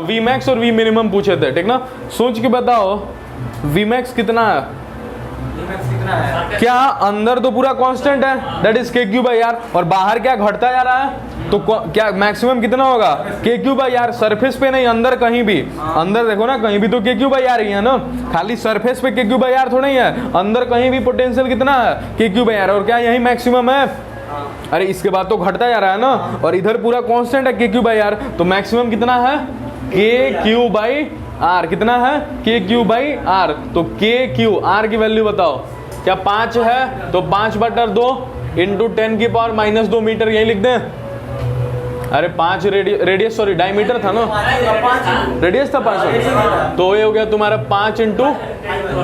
V max और V minimum पूछे थे, ठीक ना। सोच के बताओ वी मैक्स कितना है, क्या अंदर तो पूरा कांस्टेंट है, दैट इज के क्यू बाई आर, और बाहर क्या घटता जा रहा है, तो क्या मैक्सिमम कितना होगा, के क्यू बाई आर। सरफेस पे नहीं, अंदर कहीं भी, अंदर देखो ना कहीं भी तो के क्यू बाई आर ही है ना, खाली सरफेस पे के क्यू बाई आर थोड़ा ही है, अंदर कहीं भी पोटेंशियल कितना है, के क्यू बाई आर, और क्या यही मैक्सिमम है। अरे इसके बाद तो घटता जा रहा है ना, और इधर पूरा कांस्टेंट है के क्यू बाई आर, तो मैक्सिमम कितना है, के क्यू बाई आर, कितना है, के क्यू बाई आर। तो के क्यू आर की वैल्यू बताओ, क्या 5 है, तो 5/2 इंटू 10 की पावर -2 मीटर, यही लिख दें। अरे 5 रेडियस सॉरी डायमीटर था ना, रेडियस था 5, तो ये हो गया तुम्हारा 5 इंटू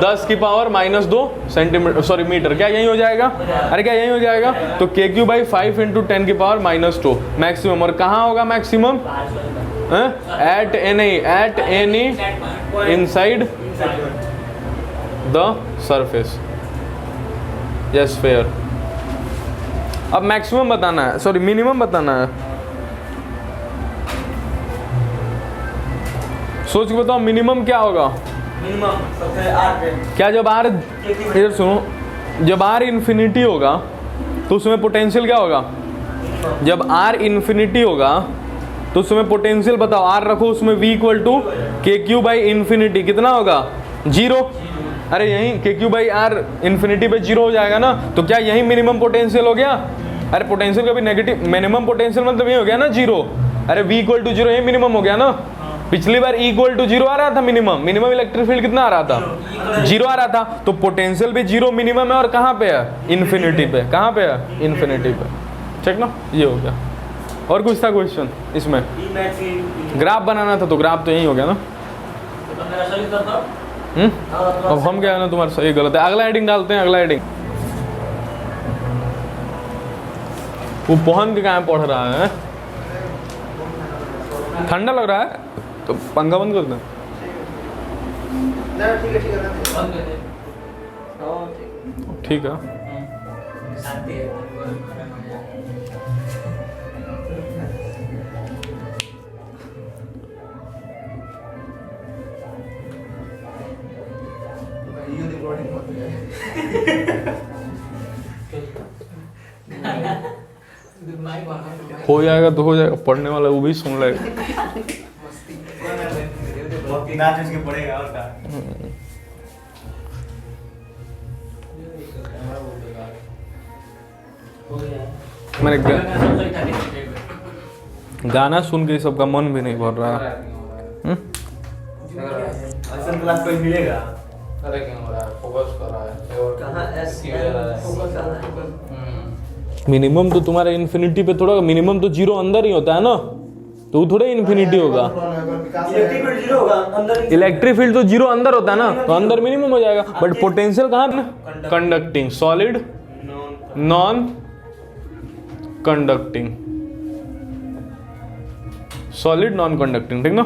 10 की पावर -2 सेंटीमीटर सॉरी मीटर, क्या यही हो जाएगा, अरे क्या यही हो जाएगा। तो के क्यू बाई 5 इंटू 10 की पावर -2 मैक्सिमम, और कहाँ होगा maximum, at any inside the surface, yes fair. अब मैक्सिमम बताना है, सॉरी मिनिमम बताना है, सोच के बताओ मिनिमम क्या होगा। मिनिमम सबसे आर पे क्या जब आर, इधर सुनो, जब आर इन्फिनिटी होगा तो उसमें पोटेंशियल क्या होगा, जब आर इन्फिनिटी होगा तो उसमें पोटेंशियल बताओ, आर रखो उसमें v इक्वल टू के क्यू बाई इन्फिनिटी, कितना होगा 0। अरे यही के क्यू बाई आर इन्फिनिटी पे 0 हो जाएगा ना, तो क्या यही मिनिमम पोटेंशियल हो गया। अरे पोटेंशियल का भी नेगेटिव, मिनिमम पोटेंशियल मतलब ये हो गया ना 0, अरे v इक्वल टू 0 ये मिनिमम हो गया ना। पिछली बार E इक्वल टू 0 आ रहा था, मिनिमम इलेक्ट्रिक फील्ड कितना आ रहा था, 0 आ रहा था, तो पोटेंशियल भी 0 मिनिमम है, और कहाँ पे है, इन्फिनिटी पे, कहाँ पे है, इन्फिनिटी पे, ठीक ना। ये हो गया। और कुछ था क्वेश्चन इसमें, ग्राफ बनाना था, तो ग्राफ तो यही हो गया ना। अब हम क्या है ना, तुम्हारा सही गलत है, अगला हेडिंग डालते हैं, अगला हेडिंग। वो पहन के कहाँ पढ़ रहा है, ठंडा लग रहा है तो पंखा बंद कर दें। ठीक है, हो जाएगा तो हो जाएगा, पढ़ने वाला वो भी सुन लेगा। मैंने गाना सुन के सबका मन भी नहीं भर रहा है। क्लास कोई मिलेगा, अरे क्या हो रहा है, फोकस कर रहा है कहाँ एस मिनिमम तो तुम्हारा इन्फिनिटी पे थोड़ा, मिनिमम तो 0 अंदर ही होता है ना, तो वो थोड़ा इन्फिनिटी होगा। इलेक्ट्रिक फील्ड 0 होगा अंदर, इलेक्ट्रिक फील्ड तो 0 अंदर होता है ना, तो अंदर मिनिमम हो जाएगा। बट पोटेंशियल कहाँ पे, conducting, solid non conducting, solid non conducting, ठीक ना।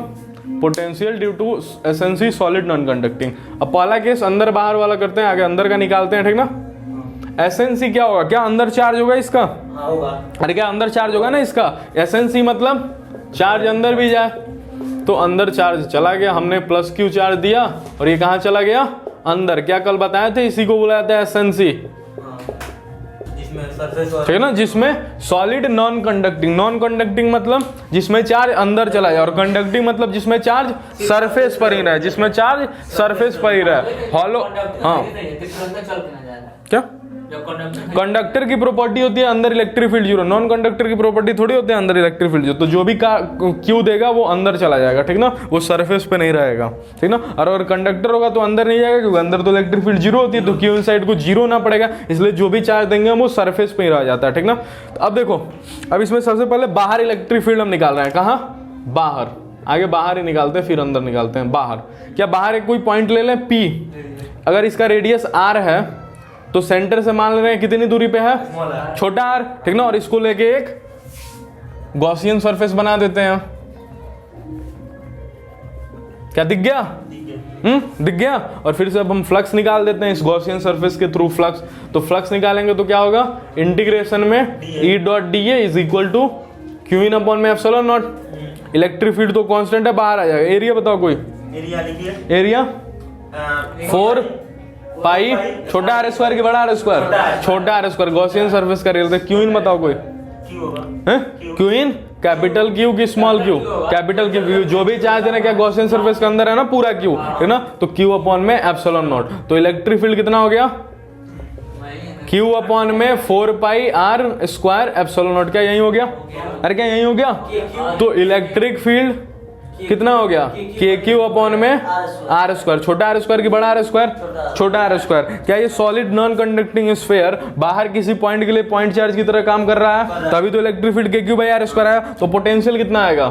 पोटेंशियल ड्यू टू एसेंसी सॉलिड नॉन कंडक्टिंग। अब पहला केस अंदर बाहर वाला करते हैं, आगे अंदर का निकालते हैं, ठीक ना। एसेंसी क्या होगा, क्या अंदर चार्ज होगा इसका, होगा, अरे क्या अंदर चार्ज होगा ना इसका, एसेंसी मतलब चार्ज अंदर भी जाए, तो अंदर चार्ज चला गया, हमने प्लस क्यू चार्ज दिया, और ये कहाँ चला गया, अंदर। क्या कल बताए थे, इसी को बुलाया था एसेंसी, ठीक है ना, जिसमें solid non conducting, non conducting मतलब जिसमें चार्ज अंदर चला जाए, और कंडक्टिंग मतलब जिसमें चार्ज सरफेस पर ही रहे, जिसमें चार्ज सरफेस पर ही रहे, हॉलो। हाँ क्या, कंडक्टर की प्रॉपर्टी होती है अंदर इलेक्ट्रिक फील्ड 0, नॉन कंडक्टर की प्रॉपर्टी थोड़ी होती है अंदर इलेक्ट्रिक फील्ड 0। तो जो भी क्यू देगा वो अंदर चला जाएगा, ठीक ना, वो सरफेस पे नहीं रहेगा, ठीक ना। और अगर कंडक्टर होगा तो अंदर नहीं जाएगा, क्योंकि अंदर तो इलेक्ट्रिक फील्ड 0 होती है, तो क्यू इनसाइड को 0 ना पड़ेगा, इसलिए जो भी चार्ज देंगे वो सरफेस पे ही रह जाता है, ठीक ना। अब देखो, अब इसमें सबसे पहले बाहर इलेक्ट्रिक फील्ड हम निकाल रहे हैं, कहाँ, बाहर, आगे बाहर ही निकालते हैं फिर अंदर निकालते हैं। बाहर क्या, बाहर एक कोई पॉइंट ले लें P, अगर इसका रेडियस R है तो सेंटर से मान ले रहे हैं कितनी दूरी पे है, छोटा r, ठीक ना, और इसको लेके एक गॉसियन सरफेस बना देते हैं। क्या दिख गया, दिख गया। और फिर से अब हम फ्लक्स निकाल देते हैं इस गॉसियन सरफेस के थ्रू फ्लक्स, तो फ्लक्स निकालेंगे तो क्या होगा, इंटीग्रेशन में E dot D A is equal to Q in upon में एप्सिलॉन नॉट। इलेक्ट्रिक फील्ड तो कांस्टेंट है, बाहर आ जाएगा। एरिया बताओ कोई, एरिया लिखिए। एरिया 4 पाई छोटा आर स्क्वायर की बड़ा आर स्क्वायर, छोटा आर स्क्वायर। गॉसियन सरफेस का एरिया क्यू इन बताओ कोई, क्यू होगा, क्यू इन कैपिटल क्यू की स्मॉल क्यू, कैपिटल क्यू। जो भी चार्ज है ना क्या गॉसियन सरफेस के अंदर है ना पूरा क्यू, है ना, तो क्यू अपॉन में एप्सिलॉन नॉट। तो इलेक्ट्रिक फील्ड कितना हो गया, क्यू अपॉन में 4 पाई आर स्क्वायर एप्सिलॉन नॉट। क्या यही हो गया, अरे क्या यही हो गया। तो इलेक्ट्रिक फील्ड कितना हो गया, के क्यू अपॉन में आर स्क्वायर, छोटा आर स्क्वायर की बड़ा आर स्क्वायर, छोटा आर स्क्वायर। क्या ये सॉलिड नॉन कंडक्टिंग स्फीयर बाहर किसी पॉइंट के लिए पॉइंट चार्ज की तरह काम कर रहा है, तभी तो इलेक्ट्रिक फील्ड के क्यू बाई आर स्क्वायर आया। तो पोटेंशियल कितना आएगा,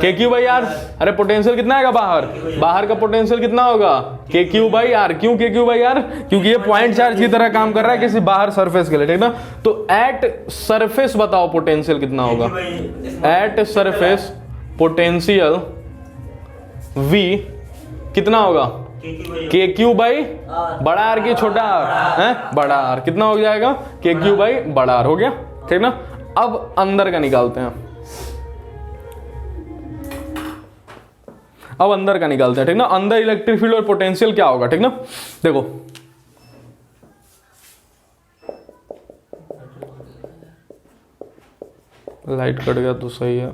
के क्यू बाई आर। अरे पोटेंशियल कितना आएगा बाहर, बाहर का पोटेंशियल कितना होगा, के क्यू बाई आर। क्यों के क्यू बाई आर, क्योंकि ये पॉइंट चार्ज की तरह काम कर रहा है किसी बाहर सरफेस के लिए, ठीक ना। तो एट सरफेस बताओ पोटेंशियल कितना होगा, एट सरफेस पोटेंशियल V कितना होगा, के क्यू बाई बड़ा आर की छोटा आर है, बड़ा आर कितना हो जाएगा, के क्यू बाई बड़ा आर हो गया, ठीक ना। अब अंदर का निकालते हैं, अब अंदर का निकालते हैं, ठीक ना। अंदर इलेक्ट्रिक फील्ड और पोटेंशियल क्या होगा, ठीक ना। देखो लाइट कट गया तो सही है,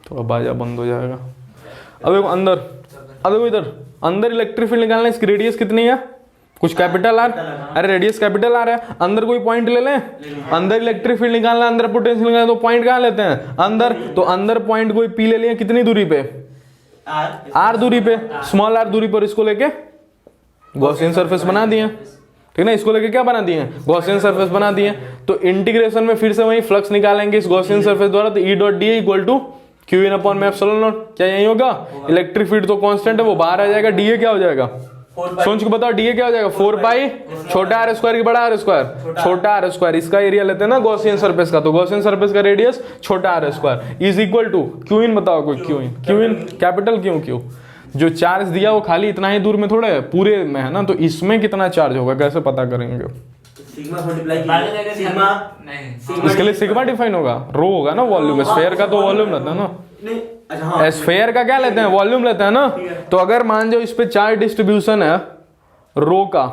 थोड़ा बाजा बंद हो जाएगा। अब देखो अंदर, अब देखो इधर अंदर इलेक्ट्रिक फील्ड निकालना है, इसकी रेडियस कितनी है, कुछ कैपिटल आर, अरे रेडियस कैपिटल आर है। अंदर कोई पॉइंट ले लें, अंदर इलेक्ट्रिक फील्ड निकालना, अंदर पोटेंशियल निकालना, तो पॉइंट कहाँ लेते हैं, अंदर। तो अंदर पॉइंट कोई पी ले लिया, कितनी दूरी पे, आर दूरी पे, स्मॉल आर दूरी पर। इसको लेके गॉसियन सरफेस बना दिए, ठीक ना। इसको लेके क्या बना दिए, गॉसियन सरफेस बना दिए। तो इंटीग्रेशन में फिर से वही फ्लक्स निकालेंगे इस गॉसियन सरफेस द्वारा। तो E dot D equal to Q in upon में एप्सिलॉन नॉट। क्या यही होगा, इलेक्ट्रिक फील्ड तो कांस्टेंट है वो बाहर आ जाएगा, डीए क्या हो जाएगा, सोच के बताओ डीए क्या हो जाएगा, 4 पाई छोटा आर स्क्वायर की बड़ा आर स्क्वायर, छोटा आर स्क्वायर। इसका एरिया लेते हैं ना गॉसियन सरफेस का, तो गॉसियन सरफेस का रेडियस छोटा R square is equal to Q in बताओ कोई, Q in, Q in capital Q, Q जो चार्ज दिया वो खाली इतना ही दूर में थोड़ा है, पूरे में है ना। तो इसमें कितना चार्ज होगा कैसे पता करेंगे, सिग्मा मल्टीप्लाई सिग्मा, नहीं इसके लिए सिग्मा डिफाइन होगा, रो होगा ना वॉल्यूम। स्फीयर का तो वॉल्यूम रहता है ना, नहीं, अच्छा हाँ, स्फीयर का क्या लेते हैं, वॉल्यूम लेते हैं ना। तो अगर मान जाओ इस पे चार्ज डिस्ट्रीब्यूशन है रो का,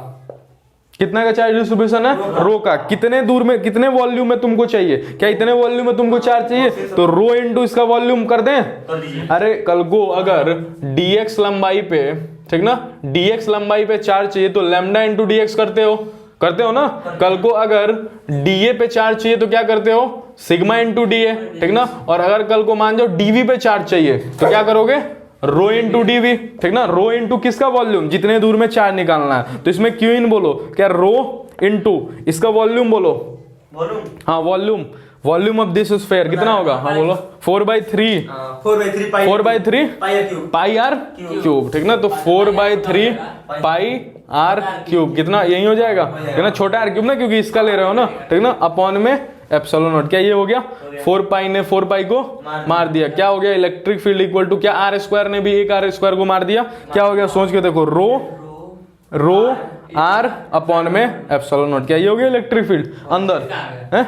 कितना का चार्ज डिस्ट्रीब्यूशन है, रो का, कितने दूर में कितने वॉल्यूम में तुमको चाहिए, क्या इतने वॉल्यूम में तुमको चार्ज चाहिए, तो रो इनटू इसका वॉल्यूम कर दें। अरे कल को अगर dx लंबाई पे, ठीक ना, dx लंबाई पे चार्ज चाहिए तो लैम्डा इंटू dx करते हो ना। कल को अगर dA पे चार्ज चाहिए तो क्या करते हो, सिग्मा इंटू DA, ठीक ना। और अगर कल को मान जाओ dV पे चार्ज चाहिए तो क्या करोगे, रो इंटू dV, ठीक ना। रो इंटू किसका वॉल्यूम, जितने दूर में चार्ज निकालना है। तो इसमें क्यू इन बोलो, क्या रो इंटू इसका वॉल्यूम बोलो, वॉल्यूम, हाँ volume, volume of this sphere कितना होगा, हाँ बोलो 4/3 पाई आर क्यूब, ठीक ना। तो 4/3 पाई आर क्यूब कितना, यही हो जाएगा, ठीक ना, छोटा आर क्यूब ना, क्योंकि इसका ले रहे हो ना, ठीक ना, अपॉन में एप्सिलॉन नॉट। क्या ये हो गया, 4 पाई ने 4 पाई को मार दिया, क्या हो गया, इलेक्ट्रिक फील्ड इक्वल टू क्या, आर स्क्वायर ने भी एक आर स्क्वायर को मार दिया, क्या हो गया, सोच के देखो, रो आर अपॉन में एप्सिलॉन नॉट। क्या ये हो गया इलेक्ट्रिक फील्ड अंदर है,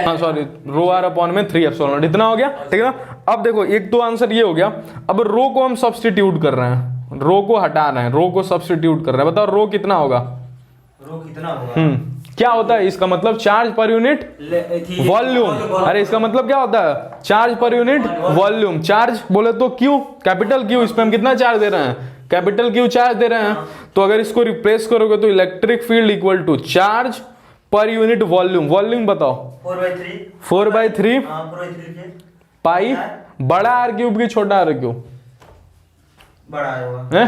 हाँ सॉरी, रो आर अपॉन में 3 एप्सिलॉन नॉट, इतना हो गया, ठीक है ना। अब देखो एक तो आंसर ये हो गया। अब रो को हम सब्स्टिट्यूट कर रहे हैं, रो को हटा रहे हैं, रो को सब्स्टिट्यूट कर रहे हैं। बताओ रो कितना होगा, रो कितना होगा, क्या होता है इसका मतलब, चार्ज पर यूनिट वॉल्यूम। अरे इसका मतलब क्या होता है, चार्ज पर यूनिट वॉल्यूम। चार्ज बोले तो क्यू, कैपिटल क्यू, इस पे हम कितना चार्ज दे रहे हैं, कैपिटल क्यू चार्ज दे रहे हैं। तो अगर इसको रिप्लेस करोगे तो electric field equal to charge पर यूनिट वॉल्यूम। वॉल्यूम बताओ, 4/3 पाई बड़ा आर क्यूब की छोटा आर क्यूब, बड़ा होगा,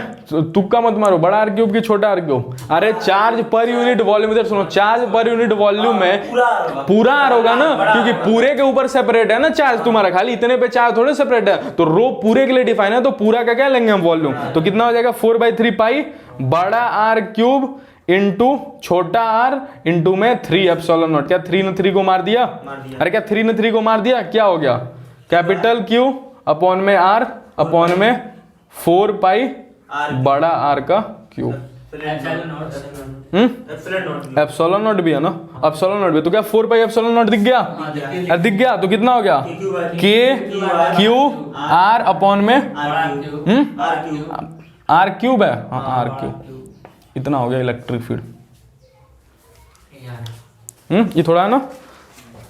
तुक्का मत मारो, बड़ा आर क्यूब की छोटा आर क्यूब। अरे चार्ज पर यूनिट वॉल्यूम, इधर सुनो, चार्ज पर यूनिट वॉल्यूम में पूरा आर होगा ना, क्योंकि पूरे के ऊपर सेपरेट है ना चार्ज तुम्हारा, खाली इतने पे चार्ज थोड़े सेपरेट है। तो रो पूरे के लिए डिफाइन है, तो पूरा का क्या लेंगे हम वॉल्यूम। तो कितना हो जाएगा, 4/3 पाई बड़ा आर क्यूब इंटू छोटा आर इंटू में 3 एप्सिलॉन नॉट। क्या 3 ने 3 को मार दिया, अरे क्या 3 ने 3 को मार दिया, क्या हो गया, कैपिटल क्यू अपॉन में आर अपॉन में 4 पाई बड़ा आर का क्यूब। एप्सिलॉन नॉट भी है ना, एप्सिलॉन नॉट भी, तो क्या 4 पाई एप्सिलॉन नॉट दिख गया? अरे दिख गया, तो कितना हो गया? के क्यू आर अपॉन में आर क्यूब है, हाँ आर क्यूब, इतना हो गया इलेक्ट्रिक फील्ड। ये थोड़ा है ना,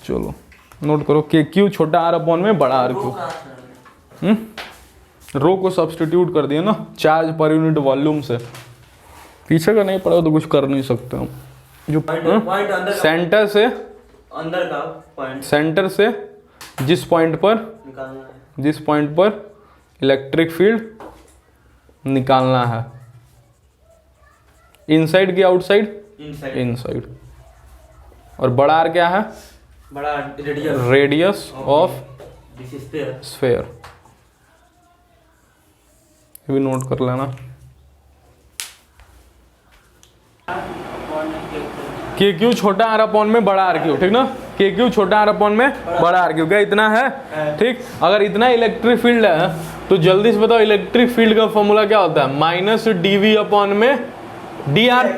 चलो नोट करो, के क्यू छोटा आर अपॉन में बड़ा आर क्यूब। रो को सब्स्टिट्यूट कर दिया ना चार्ज पर यूनिट वॉल्यूम से, पीछे का नहीं पड़ा तो कुछ कर नहीं सकते हम। जो सेंटर से अंदर का पॉइंट, सेंटर से जिस पॉइंट पर निकालना है, जिस पॉइंट पर इलेक्ट्रिक फील्ड निकालना है, इनसाइड की आउटसाइड? इनसाइड। इनसाइड। और बड़ा आर क्या है? बड़ा radius, radius of this sphere. Sphere, ये भी नोट कर लेना। के क्यू छोटा आर अपॉन में बड़ा आर क्यू, ठीक ना, के क्यू छोटा आर अपॉन में बड़ा आर क्यू, क्या इतना है? ठीक। अगर इतना इलेक्ट्रिक फील्ड है तो जल्दी से बताओ इलेक्ट्रिक फील्ड का फॉर्मूला क्या होता है? माइनस डीवी अपॉन में डी आर।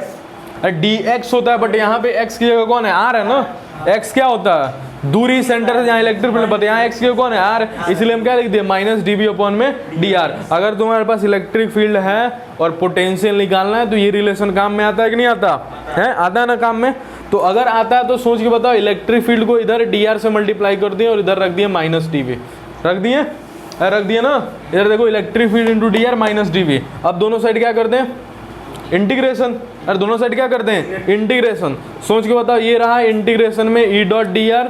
डी एक्स होता है, बट यहाँ पे एक्स की जगह कौन है? आर है ना। एक्स क्या होता है? दूरी सेंटर से जहाँ इलेक्ट्रिक फील्ड, बट यहाँ एक्स की जगह कौन है? आर, इसलिए हम क्या लिख दिए? माइनस डीवी अपॉन में डी आर। अगर तुम्हारे पास इलेक्ट्रिक फील्ड है और पोटेंशियल निकालना है तो ये रिलेशन काम में आता है कि नहीं आता है? आता है ना काम में। तो अगर आता है तो सोच के बताओ, इलेक्ट्रिक फील्ड को इधर डी आर से मल्टीप्लाई कर दिए और इधर रख दिए माइनस डीवी, रख दिए, रख दिए ना। इधर देखो electric field into D R minus D V. अब दोनों साइड क्या करते हैं? इंटीग्रेशन। अरे दोनों साइड क्या करते हैं? इंटीग्रेशन। सोच के बताओ, ये रहा इंटीग्रेशन में E dot D R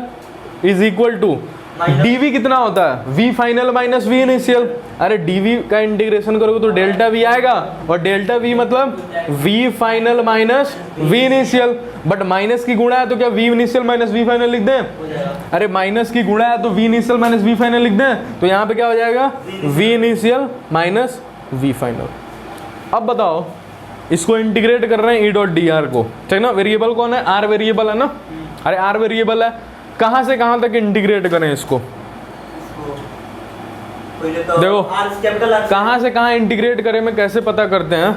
is equal to D V कितना होता है? V final minus V initial. अरे डीवी का इंटीग्रेशन करोगे तो डेल्टा वी आएगा, और डेल्टा वी मतलब V final minus V initial. But minus की गुणा है तो क्या V initial minus V final लिख दें? अरे माइनस की गुणा है तो V initial minus V final लिख दें, तो यहाँ पे क्या हो जाएगा? V initial minus V final. अब बताओ, इसको इंटीग्रेट कर रहे हैं ई डॉट डी आर को, ठीक ना। वेरिएबल कौन है? आर वेरिएबल है ना। अरे आर वेरिएबल है, कहां से कहां तक इंटीग्रेट करें इसको? देखो कहां से कहां इंटीग्रेट करें में कैसे पता करते हैं?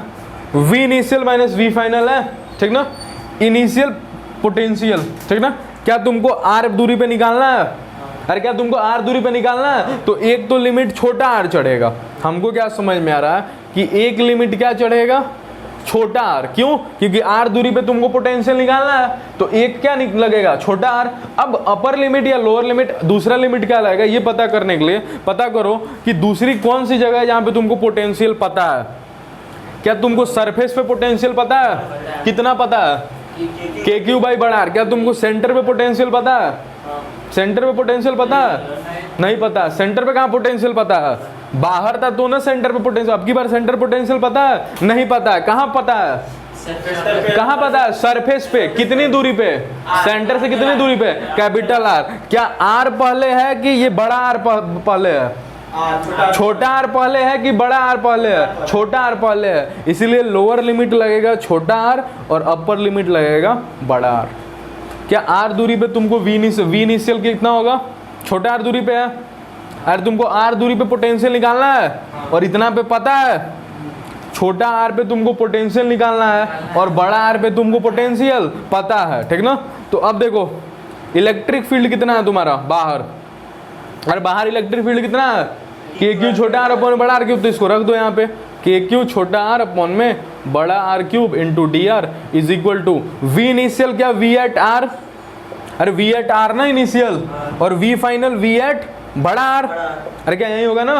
V initial minus V final है, ठीक ना। इनिशियल पोटेंशियल, ठीक ना। क्या तुमको आर दूरी पे निकालना है? अरे क्या तुमको आर दूरी पे निकालना है तो एक तो लिमिट छोटा आर चढ़ेगा। हमको क्या समझ में आ रहा है कि एक लिमिट क्या चढ़ेगा? छोटा आर। क्यों? क्योंकि आर दूरी पे तुमको पोटेंशियल निकालना है, तो एक क्या लगेगा? छोटा आर। अब अपर लिमिट या लोअर लिमिट, दूसरा लिमिट क्या लगेगा ये पता करने के लिए पता करो कि दूसरी कौन सी जगह है जहां पे तुमको पोटेंशियल पता है। क्या तुमको सरफेस पे पोटेंशियल पता है? कितना पता है? के क्यू बाई बड़ा आर। क्या तुमको सेंटर पे पोटेंशियल पता है? सेंटर पे पोटेंशियल पता है? नहीं पता। सेंटर पे कहाँ पोटेंशियल पता है? बाहर था तो ना सेंटर पे पोटेंशियल। अब की बार सेंटर पोटेंशियल पता है? नहीं पता है। कहाँ पता है? कहाँ पता है? सरफेस पे। कितनी दूरी पे? सेंटर से कितनी दूरी पे? Capital R. क्या आर पहले है कि ये बड़ा आर पहले है? छोटा आर पहले है कि बड़ा आर पहले है? छोटा आर पहले है, इसीलिए लोअर लिमिट लगेगा छोटा आर और अपर लिमिट लगेगा बड़ा आर। क्या आर दूरी पे तुमको वी इनिशियल कितना होगा? छोटा आर दूरी पे है। अरे तुमको आर दूरी पे पोटेंशियल निकालना है और इतना पे पता है, छोटा आर पे तुमको पोटेंशियल निकालना है और बड़ा आर पे तुमको पोटेंशियल पता है, ठीक ना। तो अब देखो इलेक्ट्रिक फील्ड कितना है तुम्हारा बाहर? अरे बाहर इलेक्ट्रिक फील्ड कितना है? के क्यू छोटा आर अपॉन बड़ा आर क्यूब। तो इसको रख दो यहाँ पे, के क्यू छोटा आर अपॉन में बड़ा R cube into D R is equal to V initial. क्या? V at R. अरे वी एट आर ना इनिशियल, और वी फाइनल वी एट बड़ा आर। अरे क्या यही होगा ना?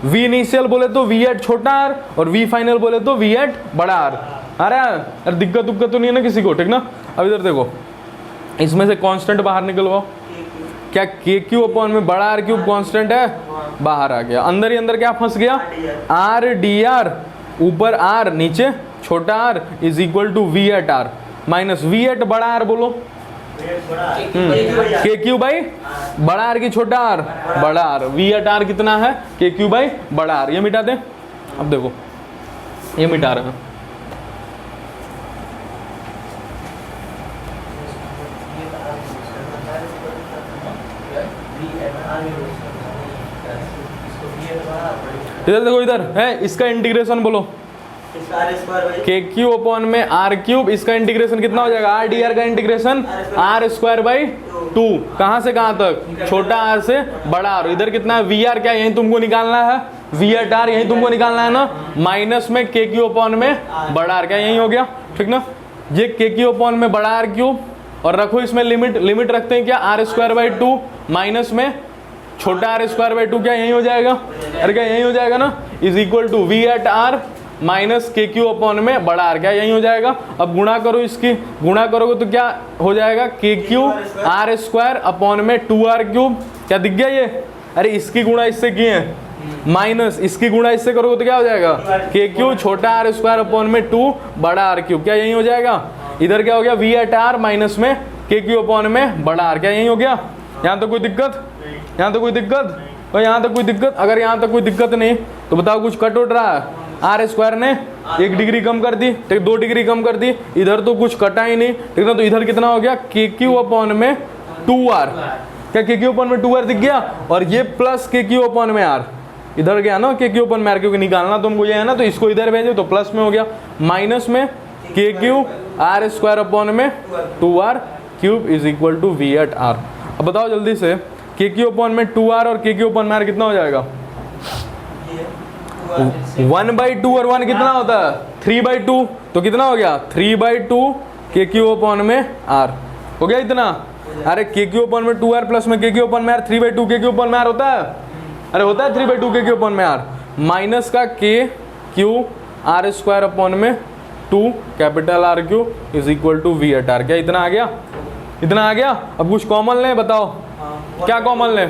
वी इनिशियल बोले तो वी एट छोटा आर और वी फाइनल बोले तो वी एट बड़ा आर। अरे दिक्कत तो नहीं है ना किसी को, ठीक ना। अब इधर देखो, इसमें से कांस्टेंट बाहर निकलवाओ। क्या के क्यू अपॉन में बड़ा आर क्यूब कांस्टेंट है? बाहर आ गया। अंदर ही अंदर क्या फंस गया? आर डी आर, ऊपर आर नीचे छोटा R is equal to V at R minus V at बड़ा आर। बोलो के क्यू बाई बड़ा आर की छोटा आर बड़ा आर। वी एट आर कितना है? के क्यू बाई बड़ा आर। ये मिटा दें। अब देखो ये मिटा रहे हैं। इधर देखो, इधर है इसका इंटीग्रेशन बोलो। इसका आर स्क्वायर बाई के क्यू अपॉन में आर क्यूब, इसका इंटीग्रेशन कितना हो जाएगा, आर डी आर का इंटीग्रेशन आर स्क्वायर बाई 2, कहां से कहां तक, छोटा आर से बड़ा आर। इधर कितना है वी आर, क्या यही तुमको निकालना है, वी एट आर यही तुमको निकालना है ना, माइनस में के क्यू अपॉन में बड़ा आर, क्या यही हो गया, ठीक ना। ये के क्यू अपॉन में बड़ा आर क्यूब, और रखो इसमें लिमिट रखते हैं क्या, आर स्क्वायर बाई 2 माइनस में छोटा आर स्क्वायर बाई 2, क्या यही हो जाएगा, अरे क्या यही हो जाएगा ना, is equal to V at R minus K Q upon में बड़ा आर, क्या यही हो जाएगा। अब गुणा करो, इसकी गुणा करोगे तो क्या हो जाएगा, के क्यू आर स्क्वायर अपॉन में 2 आर क्यूब, क्या दिख गया ये, अरे इसकी गुणा इससे किए हैं माइनस इसकी गुणा इससे करोगे तो क्या हो जाएगा, के क्यू छोटा आर स्क्वायर अपॉन में 2 बड़ा आर क्यूब, क्या यही हो जाएगा। इधर क्या हो गया, वी एट आर माइनस में के क्यू अपॉन में बड़ा आर, क्या यही हो गया। यहाँ तो कोई दिक्कत, यहाँ तो कोई दिक्कत, और यहाँ तक कोई दिक्कत, अगर यहाँ तक कोई दिक्कत नहीं तो बताओ कुछ कट उठ रहा है, आर स्क्वायर ने 1 डिग्री कम कर दी, ठीक, 2 डिग्री कम कर दी, इधर तो कुछ कटा ही नहीं, ठीक ना। तो इधर कितना हो गया, के क्यू अपॉन में 2 आर, क्या के क्यू अपॉन में 2 आर दिख गया, और ये प्लस के क्यू अपॉन में आर, इधर गया ना के क्यू अपॉन में आर, क्योंकि निकालना तुमको ये है ना, तो इसको इधर भेजो तो प्लस में हो गया, माइनस में के क्यू आर स्क्वायर अपॉन में 2 R cube is equal to V at R. अब बताओ जल्दी से, के क्यू अपॉन में 2 आर और के क्यू अपॉन में आर कितना हो जाएगा, 1/2 और 1 कितना होता है 3/2, तो कितना हो गया 3/2 के क्यू अपॉन में आर, हो गया इतना। अरे के क्यू अपॉन में 2 आर प्लस में के क्यू अपॉन में आर 3/2 के क्यू अपॉन में आर होता है, अरे होता है 3/2 के क्यू अपॉन में आर, माइनस का K Q R square upon में 2 capital R Q is equal to V at R, क्या इतना आ गया, इतना आ गया। अब कुछ कॉमन लें, बताओ क्या कॉमन लें,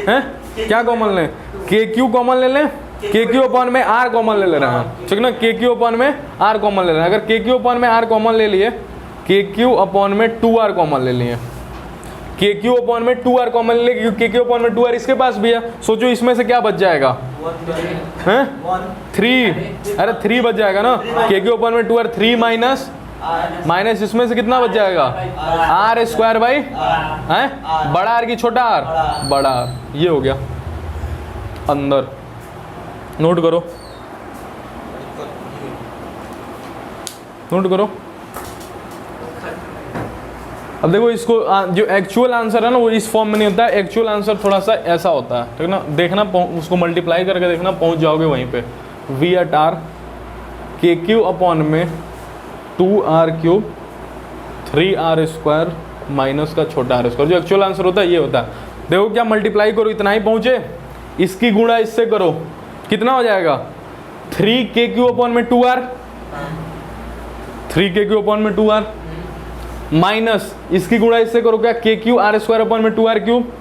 हैं क्या कॉमन लें, के क्यू कॉमन ले लें, के क्यू अपॉन में आर कॉमन ले रहे हैं, ठीक ना, के क्यू अपॉन में आर कॉमन ले रहे हैं। अगर के क्यू अपॉन में आर कॉमन ले लिए, के क्यू अपॉन में 2 आर कॉमन ले लिए, के क्यू अपॉन में 2 आर कॉमन ले लिए, क्योंकि के क्यू अपॉन में 2 आर इसके पास भी है, सोचो इसमें से क्या बच जाएगा, हैं 3, अरे 3 बच जाएगा ना, के क्यू अपॉन में 2 आर 3 माइनस इसमें से कितना बच जाएगा, आर स्क्वायर बाई हैं बड़ा आर की छोटा आर, बड़ा आर, ये हो गया अंदर, नोट करो, नोट करो। अब देखो इसको जो एक्चुअल आंसर है ना वो इस फॉर्म में नहीं होता है, एक्चुअल आंसर थोड़ा सा ऐसा होता है, ठीक ना, देखना उसको मल्टीप्लाई करके देखना, पहुंच जाओगे वहीं पे, V at R K Q upon में 2 R cube 3 R square minus का छोटा आर स्क्वायर, जो एक्चुअल आंसर होता है ये होता है। देखो क्या मल्टीप्लाई करो, इतना ही पहुंचे, इसकी गुणा इससे करो, कितना हो जाएगा 3 के क्यू अपॉन में 2 आर, 3 के क्यू अपॉन में 2 आर माइनस इसकी गुणा इससे करो, क्या के क्यू आर स्क्वायर अपॉन में 2 आर क्यूब,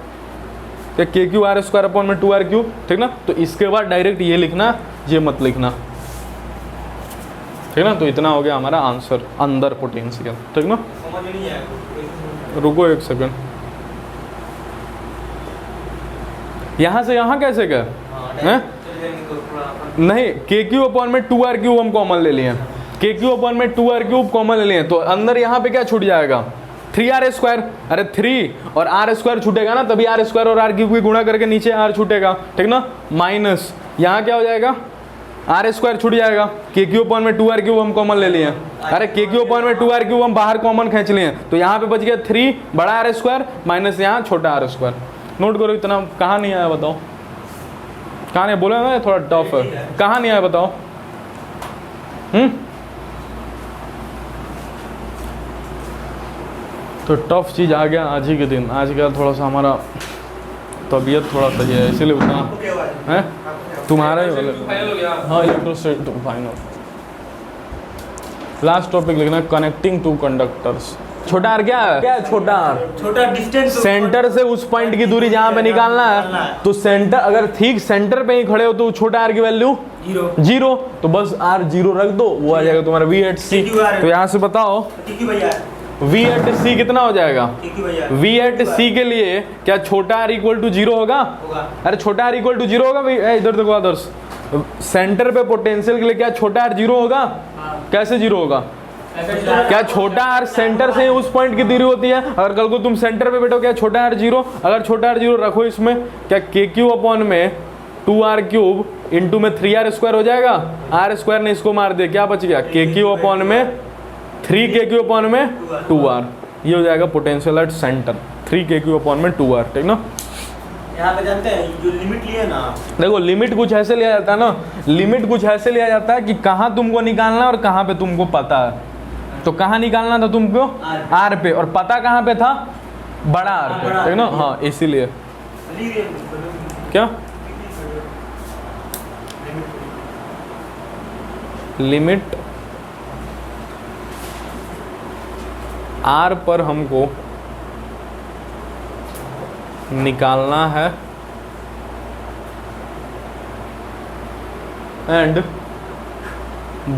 क्या के क्यू आर स्क्वायर अपॉन में 2 आर क्यूब, ठीक ना। तो इसके बाद डायरेक्ट ये लिखना, ये मत लिखना, ठीक ना। तो इतना हो गया हमारा आंसर, अंदर पोटेंशियल, ठीक ना। रुको एक सेकंड, यहां से यहां कैसे गए हैं, नहीं के क्यू अपॉन में 2 आर क्यूब हम कॉमन ले लिए, के क्यू अपॉन में 2 आर क्यूब कॉमन ले लिए, तो अंदर यहाँ पे क्या छूट जाएगा 3 आर स्क्वायर, अरे 3 और आर स्क्वायर छूटेगा ना, तभी आर स्क्वायर और आर क्यूब की गुणा करके नीचे आर छूटेगा, ठीक ना, माइनस यहाँ क्या हो जाएगा आर स्क्वायर छूट जाएगा, के क्यू अपॉन में 2 आर क्यूब हम कॉमन ले लिए, अरे के क्यू अपॉन में 2 आर क्यूब हम बाहर कॉमन खींच लिए, तो यहाँ पे बच गया 3 बड़ा आर स्क्वायर माइनस यहाँ छोटा आर स्क्वायर। नोट करो, इतना कहाँ नहीं आया बताओ, कहाँ नहीं, बोले ना थोड़ा टफ है, कहाँ नहीं आया बताओ, तो टफ चीज़ आ गया आज ही के दिन, आज का थोड़ा सा हमारा तबीयत थोड़ा सही है इसीलिए उतना है, तुम्हारा ही वाला, हाँ इलेक्ट्रोस्टैटिक फाइनल। लास्ट टॉपिक लिखना, कनेक्टिंग टू कंडक्टर्स। छोटा आर क्या है, क्या है छोटा आर, छोटा डिस्टेंस, सेंटर से उस पॉइंट की दूरी जहां पे निकालना है, तो सेंटर अगर ठीक सेंटर पे ही खड़े हो तो छोटा आर की वैल्यू 0, तो बस आर 0 रख दो, वो आ जाएगा तुम्हारा वी एट सी। तो यहाँ से बताओ वी एट सी कितना हो जाएगा, वी एट सी के लिए क्या छोटा आर इक्वल टू 0 होगा, अरे छोटा आर इक्वल टू 0 होगा भाई, इधर देखो आदर्श, सेंटर पे पोटेंशियल के लिए क्या छोटा आर 0 होगा, कैसे 0 होगा, क्या छोटा आर सेंटर से उस पॉइंट की दूरी होती है, अगर कल को तुम सेंटर पे बैठो क्या छोटा आर 0, अगर छोटा आर 0 रखो इसमें, क्या के क्यू अपॉन में 2r³ इंटू में 3r² हो जाएगा, r² ने इसको मार दिया, क्या बच गया kq अपॉन में 3kq अपॉन में 2r, ये हो जाएगा potential at centre 3kq upon में 2r, ठीक ना। यहाँ पे जानते हैं जो लिमिट लिए ना, देखो लिमिट कुछ ऐसे लिया जाता है ना, लिमिट कुछ ऐसे लिया जाता है कि कहाँ तुमको निकालना है और कहाँ पे तुमको पता है। तो कहाँ निकालना था तुमको, आर पे, और पता कहाँ पे था, बड़ा आर पे, ठीक ना। हाँ इसीलिए क्या लिमिट आर पर हमको निकालना है एंड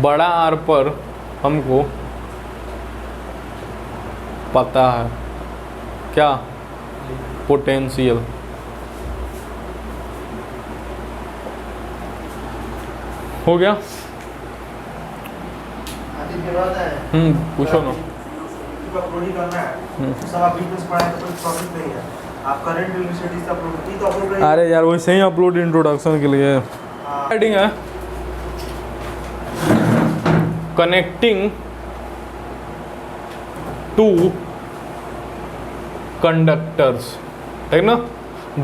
बड़ा आर पर हमको पता है क्या, पोटेंशियल। हो गया। पूछो ना। अपलोड ही करना है, सब आप बिजनेस पढ़ाए तो कोई प्रॉफिट नहीं है, आप करंट यूनिवर्सिटी से अपलोड की तो अपलोड करेंगे। अरे यार वैसे ही अपलोड इंट्रोडक्शन के लिए हेडिंग है कनेक्टिंग टू कंडक्टर्स, ठीक ना।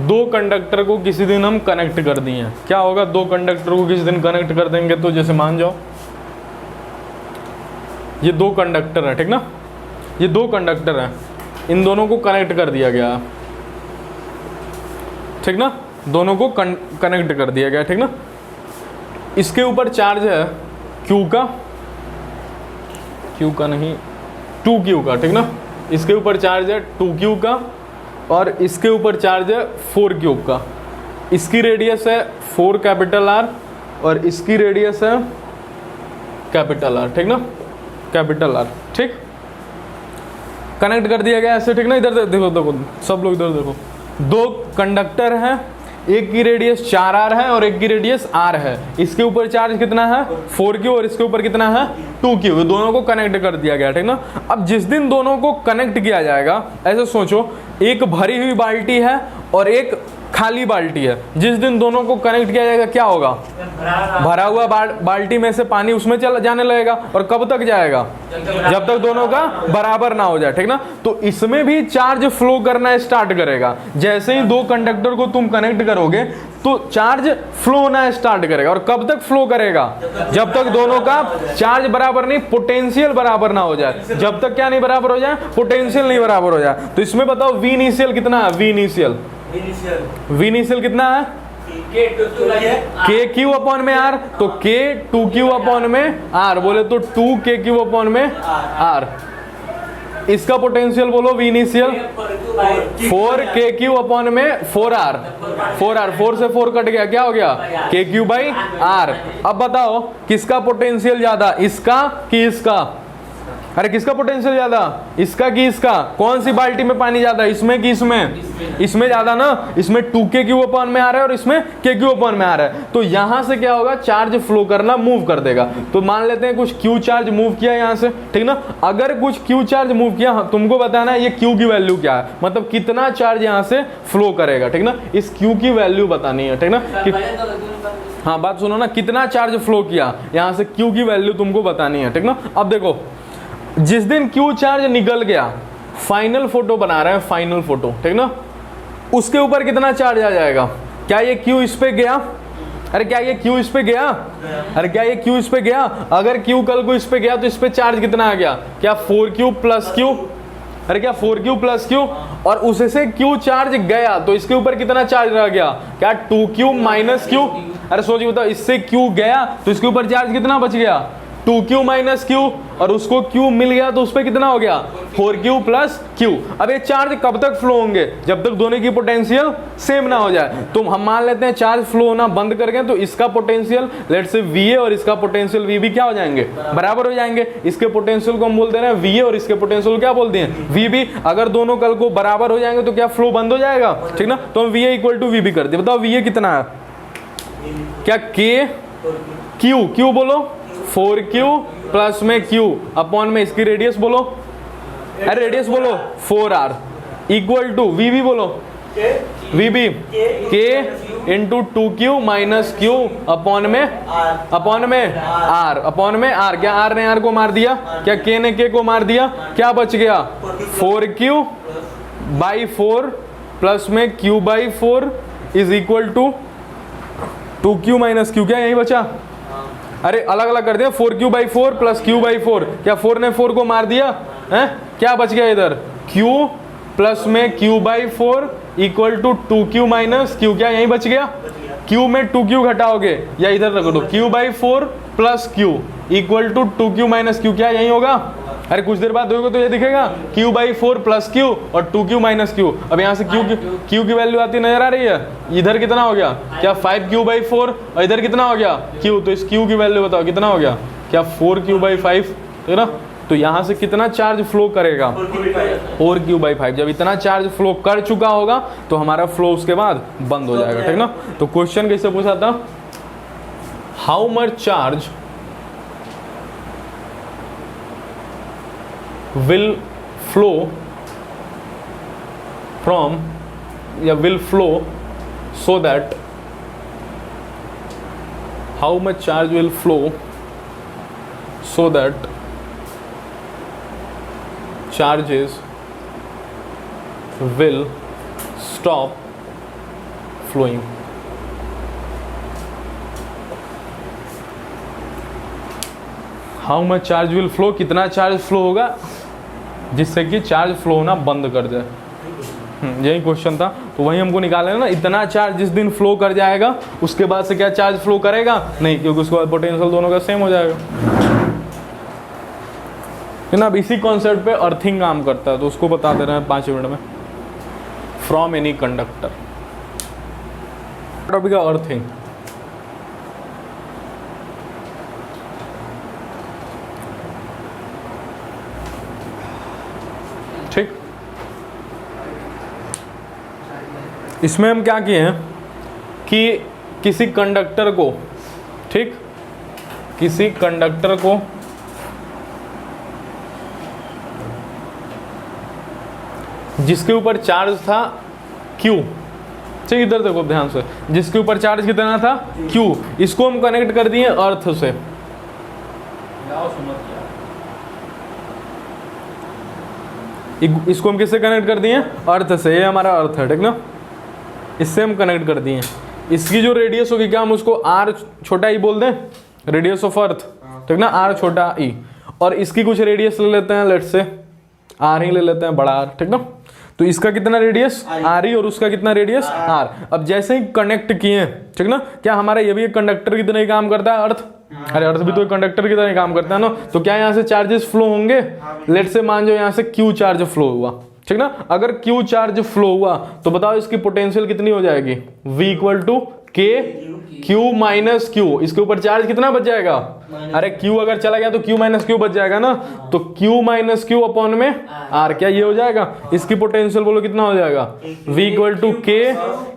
दो कंडक्टर को किसी दिन हम कनेक्ट कर दिए हैं, क्या होगा, दो कंडक्टर को किसी दिन कनेक्ट कर देंगे तो जैसे मान जाओ ये दो कंडक्टर है, ठीक ना, ये दो कंडक्टर हैं, इन दोनों को कनेक्ट कर दिया गया, ठीक ना, दोनों को कनेक्ट कर दिया गया, ठीक ना। इसके ऊपर चार्ज है Q का नहीं 2Q का, ठीक ना। इसके ऊपर चार्ज है 2Q का और इसके ऊपर चार्ज है 4Q का। इसकी रेडियस है 4 कैपिटल R और इसकी रेडियस है कैपिटल R, ठीक ना, कैपिटल R, ठीक। कनेक्ट कर दिया गया ऐसे, ठीक ना। इधर देखो देखो सब लोग इधर देखो, दो कंडक्टर हैं, एक की रेडियस 4r है और एक की रेडियस r है। इसके ऊपर चार्ज कितना है 4Q और इसके ऊपर कितना है 2Q, दोनों को कनेक्ट कर दिया गया, ठीक ना। अब जिस दिन दोनों को कनेक्ट किया जाएगा, ऐसे सोचो एक भरी हुई बाल्टी है और एक खाली बाल्टी है, जिस दिन दोनों को कनेक्ट किया जाएगा क्या होगा, भरा हुआ बाल्टी में से पानी उसमें चला जाने लगेगा, और कब तक जाएगा, जब तक दोनों का बराबर ना हो जाए, ठीक ना। तो इसमें भी चार्ज फ्लो करना स्टार्ट करेगा, जैसे ही दो कंडक्टर को तुम कनेक्ट करोगे तो चार्ज फ्लो होना स्टार्ट करेगा, और कब तक फ्लो करेगा, जब तक दोनों का चार्ज बराबर नहीं, पोटेंशियल बराबर ना हो जाए। जब तक क्या नहीं बराबर हो जाए, पोटेंशियल नहीं बराबर हो जाए। तो इसमें बताओ वी इनिशियल कितना है, वी इनिशियल कितना है, KQ अपॉन में R, तो K 2Q अपॉन में R, बोले तो 2KQ अपॉन में R। इसका पोटेंशियल बोलो वी इनिशियल 4KQ अपॉन में 4R, 4 से 4 कट गया, क्या हो गया KQ बाई R। अब बताओ किसका पोटेंशियल ज्यादा, इसका कि इसका, अरे किसका पोटेंशियल ज्यादा, इसका कि इसका, कौन सी बाल्टी में पानी ज्यादा, इसमें कि इसमें ज्यादा ना। इसमें 2KQ अपॉन में आ रहा है और इसमें KQ अपॉन में आ रहा है, तो यहां से क्या होगा, चार्ज फ्लो करना मूव कर देगा। तो मान लेते हैं कुछ Q चार्ज मूव किया यहां से, ठीक ना। अगर कुछ Q चार्ज मूव किया, तुमको बताना है ये Q की वैल्यू क्या है, मतलब कितना चार्ज यहां से फ्लो करेगा, ठीक ना। इस Q की वैल्यू बतानी है, ठीक ना। हाँ बात सुनो ना, कितना चार्ज फ्लो किया, यहां से Q की वैल्यू तुमको बतानी है, ठीक ना। अब देखो जिस दिन Q चार्ज निकल गया, फाइनल फोटो बना रहे हैं, फाइनल फोटो, ठीक ना, उसके ऊपर कितना चार्ज आ जाएगा, क्या ये Q इस पे गया, अरे क्या ये Q इस पे गया, अरे क्या ये Q इस पे गया, अगर Q कल को इस पे गया तो इस पे चार्ज कितना आ गया, क्या 4Q प्लस Q, अरे क्या 4Q प्लस Q, और उससे Q चार्ज गया तो इसके ऊपर कितना चार्ज रह गया, क्या 2Q माइनस Q। अरे सोचिए बताओ, इससे Q गया तो इसके ऊपर चार्ज कितना बच गया 2Q माइनस Q, और उसको Q मिल गया तो उस पर कितना हो गया 4Q प्लस Q। अब ये चार्ज कब तक फ्लो होंगे, जब तक दोनों की पोटेंशियल सेम ना हो जाए। तो हम मान लेते हैं चार्ज फ्लो होना बंद कर गए, तो इसका पोटेंशियल लेट्स से VA और इसका पोटेंशियल VB क्या हो जाएंगे, बराबर हो जाएंगे। इसके पोटेंशियल को हम बोल दे रहे हैं VA और इसके पोटेंशियल क्या बोलते हैं VB। अगर दोनों कल को बराबर हो जाएंगे तो क्या फ्लो बंद हो जाएगा, ठीक ना। तो हम VA इक्वल टू VB कर दिए। बताओ VA कितना है, क्या Q बोलो 4Q प्लस में Q अपॉन में इसकी रेडियस बोलो, अरे रेडियस बोलो 4R इक्वल टू VB बोलो VB K into 2Q minus Q upon में R अपॉन में R। क्या R ने R को मार दिया, क्या K ने K को मार दिया, क्या बच गया 4Q बाई 4 प्लस में Q by 4 is equal to 2Q minus Q। क्या यही बचा, अरे अलग अलग कर दिया, 4Q by 4 plus Q by 4। क्या 4 ने 4 को मार दिया है, क्या बच गया इधर Q प्लस में Q by 4 equal to 2Q minus Q। क्या यही बच गया, Q में 2Q घटाओगे या इधर रख दो, Q by 4 plus Q equal to 2Q minus Q। क्या यही होगा, अरे कुछ देर बाद देखोगे तो ये दिखेगा Q बाई 4 प्लस Q और 2Q माइनस Q। अब यहाँ से Q की वैल्यू आती नजर आ रही है, इधर कितना हो गया, क्या 5Q बाई 4 और इधर कितना हो गया Q। तो इस Q की वैल्यू बताओ कितना हो गया, क्या 4Q बाई 5, है ना। तो यहाँ से कितना चार्ज फ्लो करेगा 4Q बाई 5। जब इतना चार्ज फ्लो कर चुका होगा तो हमारा फ्लो उसके बाद बंद हो जाएगा, ठीक ना। तो क्वेश्चन कैसे पूछा था, how much charge will flow from या will flow so that how much charge will flow so that charges will stop flowing। How much charge will flow, कितना चार्ज फ्लो होगा जिससे कि चार्ज फ्लो होना बंद कर जाए, यही क्वेश्चन था। तो वही हमको निकालना है ना, इतना चार्ज जिस दिन फ्लो कर जाएगा उसके बाद से क्या चार्ज फ्लो करेगा नहीं, क्योंकि उसके बाद पोटेंशियल दोनों का सेम हो जाएगा, है ना। अब इसी कॉन्सेप्ट पे अर्थिंग काम करता है, तो उसको बता दे रहे हैं 5 मिनट में। फ्रॉम एनी कंडक्टर, टॉपिक है अर्थिंग। ठीक, इसमें हम क्या किए हैं कि किसी कंडक्टर को, ठीक, किसी कंडक्टर को जिसके ऊपर चार्ज था Q, ठीक, इधर देखो ध्यान से, जिसके ऊपर चार्ज कितना था Q, इसको हम कनेक्ट कर दिए अर्थ से। इसको हम किससे कनेक्ट कर दिए, अर्थ से, ये हमारा अर्थ है, ठीक ना। इससे हम कनेक्ट कर दिए, इसकी जो रेडियस होगी क्या हम उसको R छोटा ई बोल दें, रेडियस ऑफ अर्थ, ठीक ना, R छोटा ई। और इसकी कुछ रेडियस ले लेते हैं, लेट से R ही ले लेते हैं, बड़ा R, ठीक ना। तो इसका कितना रेडियस R ही और उसका कितना रेडियस R। अब जैसे ही कनेक्ट किए, ठीक ना, क्या हमारा ये भी एक कंडक्टर की तरह ही काम करता है अर्थ, अरे अर्थ भी तो एक कंडक्टर की तरह ही काम करता है ना। तो क्या यहाँ से चार्जेस फ्लो होंगे, लेट से मान जाओ यहाँ से Q चार्ज फ्लो हुआ, ठीक ना। अगर Q चार्ज फ्लो हुआ तो बताओ इसकी पोटेंशियल कितनी हो जाएगी, V equal to K Q minus Q। इसके ऊपर चार्ज कितना बच जाएगा, अरे Q अगर चला गया तो Q माइनस Q बच जाएगा ना, तो Q माइनस Q अपॉन में R। क्या ये हो जाएगा, इसकी पोटेंशियल बोलो कितना हो जाएगा, V इक्वल टू K।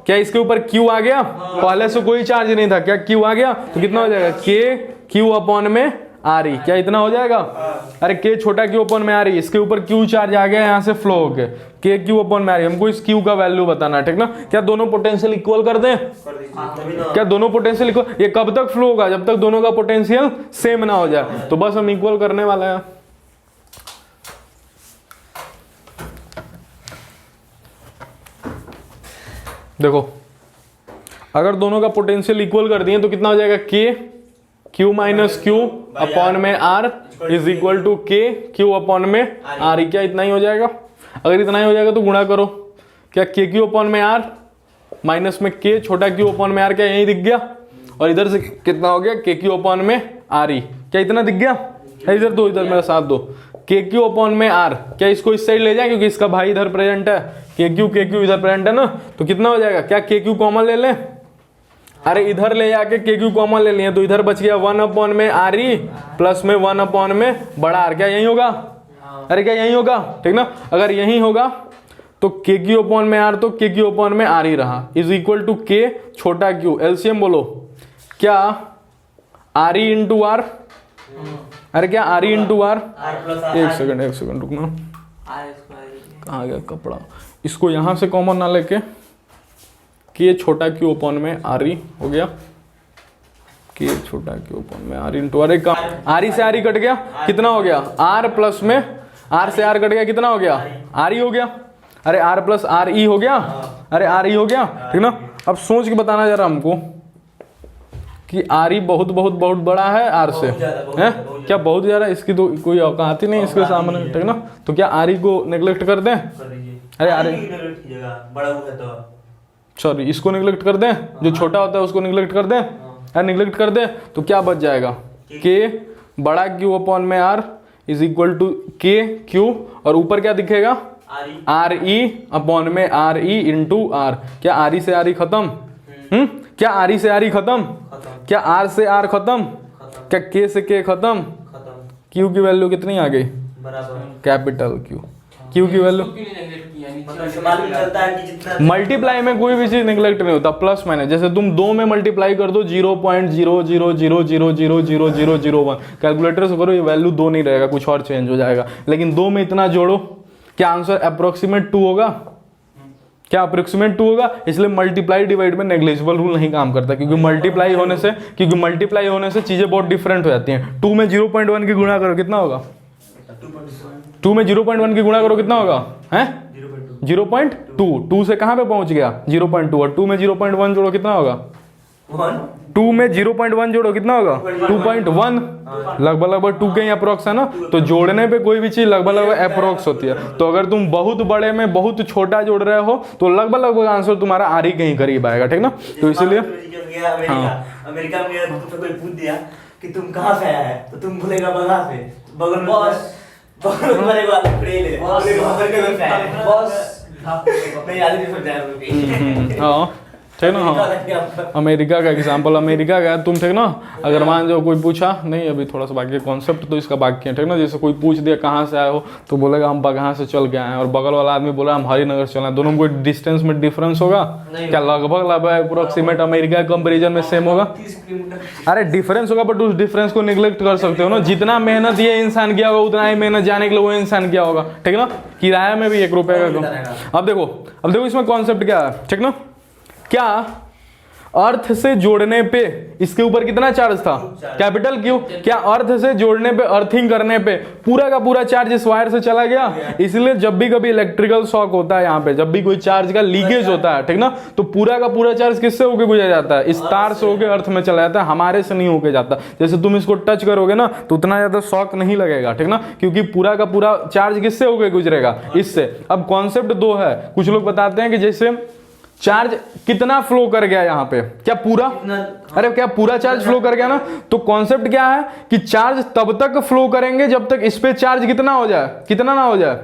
क्या इसके ऊपर Q आ गया, पहले से कोई चार्ज नहीं था, क्या Q आ गया तो कितना हो जाएगा K Q अपॉन में R ई। क्या इतना हो जाएगा, अरे K छोटा Q अपॉन में R ई, इसके ऊपर Q चार्ज आ गया यहाँ से फ्लो होके, K Q अपॉन में R ई। हमको इस Q का वैल्यू बताना है, ठीक ना। क्या दोनों पोटेंशियल इक्वल कर दें, क्या दोनों पोटेंशियल इक्वल, ये कब तक फ्लो होगा, जब तक दोनों का पोटेंशियल सेम ना हो जाए। तो बस हम इक्वल करने वाला है। देखो अगर दोनों का पोटेंशियल इक्वल कर दिए तो कितना हो जाएगा, K Q minus Q upon में R is equal to K Q upon में R ई। क्या इतना ही हो जाएगा, अगर इतना ही हो जाएगा तो गुणा करो, क्या K Q अपॉन में R माइनस में K छोटा Q अपॉन में R, क्या यही दिख गया। और इधर से कितना हो गया, K Q अपॉन में R ई। क्या इतना दिख गया, इधर दो, इधर मेरा साथ दो, K Q अपॉन में R। क्या इसको इस साइड ले जाए क्योंकि इसका भाई इधर प्रेजेंट है, K Q इधर प्रेजेंट है ना, तो कितना हो जाएगा, क्या K Q कॉमन ले लें, अरे इधर ले जाके K Q कॉमन ले लिए तो इधर बच गया 1 अपॉन में R ई प्लस में 1 अपॉन में बड़ा R। क्या यही होगा, अरे क्या यही होगा, ठीक ना। अगर यही होगा तो K Q अपॉन में R तो K Q अपॉन में R ही रहा, इज इक्वल टू K छोटा Q। एलसीएम बोलो, क्या R ई इंटू R, अरे क्या R ई इंटू R, एक सेकंड रुकना, कहाँ गया कपड़ा, इसको यहाँ से कॉमन ना लेके के छोटा क्यू अपॉन में आर ई हो गया, के छोटा क्यू अपॉन में आर इंटू आर, एक काम आर ई से आर ई कट गया, कितना हो गया आर प्लस में आर से आर कट गया, कितना हो गया आर ई हो गया, अरे आर प्लस आर ई हो गया, अरे आर ई हो गया, ठीक ना। अब सोच के बताना जरा हमको कि आर ई बहुत बहुत बहुत बड़ा है आर से, है क्या बहुत ज्यादा, इसकी तो कोई औकात ही नहीं इसके सामने, ठीक ना। तो क्या आर ई को नेग्लेक्ट कर दें, अरे आर ई बड़ा हुआ तो सॉरी इसको निगलेक्ट कर दें, जो छोटा होता है उसको निगलेक्ट कर दें, यार निगलेक्ट कर दें तो क्या बच जाएगा के बड़ा क्यू अपॉन में आर इज इक्वल टू के क्यू, और ऊपर क्या दिखेगा आर ई अपॉन में आर ई इंटू आर। क्या आर ई से आर ई खत्म, क्या आर ई से आर ई खत्म, क्या आर से आर खत्म, क्या के से के खत्म, क्यू की वैल्यू कितनी आ गई कैपिटल क्यू, क्यू की वैल्यू मल्टीप्लाई में कोई भी चीज निगलेक्ट नहीं होता, प्लस माइनस, जैसे तुम 2 में मल्टीप्लाई कर दो 0.000000001 कैलकुलेटर से करो, ये वैल्यू 2 नहीं रहेगा, कुछ और चेंज हो जाएगा, लेकिन 2 में इतना जोड़ो, क्या आंसर अप्रोक्सीमेट 2 होगा, क्या अप्रोक्सीमेट 2 होगा। इसलिए मल्टीप्लाई डिवाइड में नेग्लिजिबल रूल नहीं काम करता, क्योंकि मल्टीप्लाई होने से चीजें बहुत डिफरेंट हो जाती हैं। 2 में 0.1 की गुणा करो कितना होगा, 2 में 0.1 की गुणा करो कितना होगा, हैं 0.2, 2 से कहां पे पहुंच गया 0.2, और 2 में 0.1 जोड़ो कितना होगा 2 में 0.1 जोड़ो कितना होगा 2.1, लगभग 2 के ही अप्रोक्स है ना। तो जोड़ने पे कोई भी चीज लगभग अप्रोक्स होती है, तो अगर तुम बहुत बड़े में बहुत छोटा जोड़ रहे हो तो लगभग आंसर तुम्हारा आर ही कहीं करीब आएगा, ठीक ना। तो इसीलिए अमेरिका में तुमसे कोई पूछ दिया कि तुम कहाँ से आया है, तो तुम बोलेगा बंगाल से, बगल में ठीक ना। हाँ अमेरिका का एग्जाम्पल, अमेरिका गया तुम, ठीक ना। अगर मान जाओ कोई पूछा, नहीं अभी थोड़ा सा बाकी कॉन्सेप्ट तो इसका बाकी है, ठीक ना। जैसे कोई पूछ दिया कहाँ से आए हो, तो बोलेगा हम बगहा से चल के आए हैं, और बगल वाला आदमी बोला हम हरिनगर से चल आए, दोनों में कोई डिस्टेंस में डिफरेंस होगा क्या, लगभग अप्रोक्सीमेट अमेरिका कंपेरिजन में सेम होगा। अरे डिफरेंस होगा, बट उस डिफरेंस को निगलेक्ट कर सकते हो ना, जितना मेहनत ये इंसान किया होगा उतना ही मेहनत जाने के लिए वो इंसान किया होगा, ठीक ना। किराया में भी 1 रुपए का कम। अब देखो इसमें कॉन्सेप्ट क्या है, ठीक ना। क्या अर्थ से जोड़ने पे इसके ऊपर कितना चार्ज था कैपिटल क्यू, क्या अर्थ से जोड़ने पे अर्थिंग करने पे पूरा का पूरा चार्ज इस वायर से चला गया। इसलिए जब भी कभी इलेक्ट्रिकल शॉक होता है, यहाँ पे जब भी कोई चार्ज का लीकेज होता है, ठीक ना, तो पूरा का पूरा चार्ज किससे होके गुजर जाता है, इस तार से होके अर्थ में चला जाता है, हमारे से नहीं होके जाता। जैसे तुम इसको टच करोगे ना तो उतना ज्यादा शॉक नहीं लगेगा, ठीक ना, क्योंकि पूरा का पूरा चार्ज किससे होके गुजरेगा, इससे। अब कॉन्सेप्ट 2 है, कुछ लोग बताते हैं कि जैसे चार्ज कितना फ्लो कर गया यहाँ पे, क्या पूरा, अरे क्या पूरा चार्ज फ्लो कर गया ना। तो कॉन्सेप्ट क्या है कि चार्ज तब तक फ्लो करेंगे जब तक इस पे चार्ज कितना हो जाए, कितना ना हो जाए।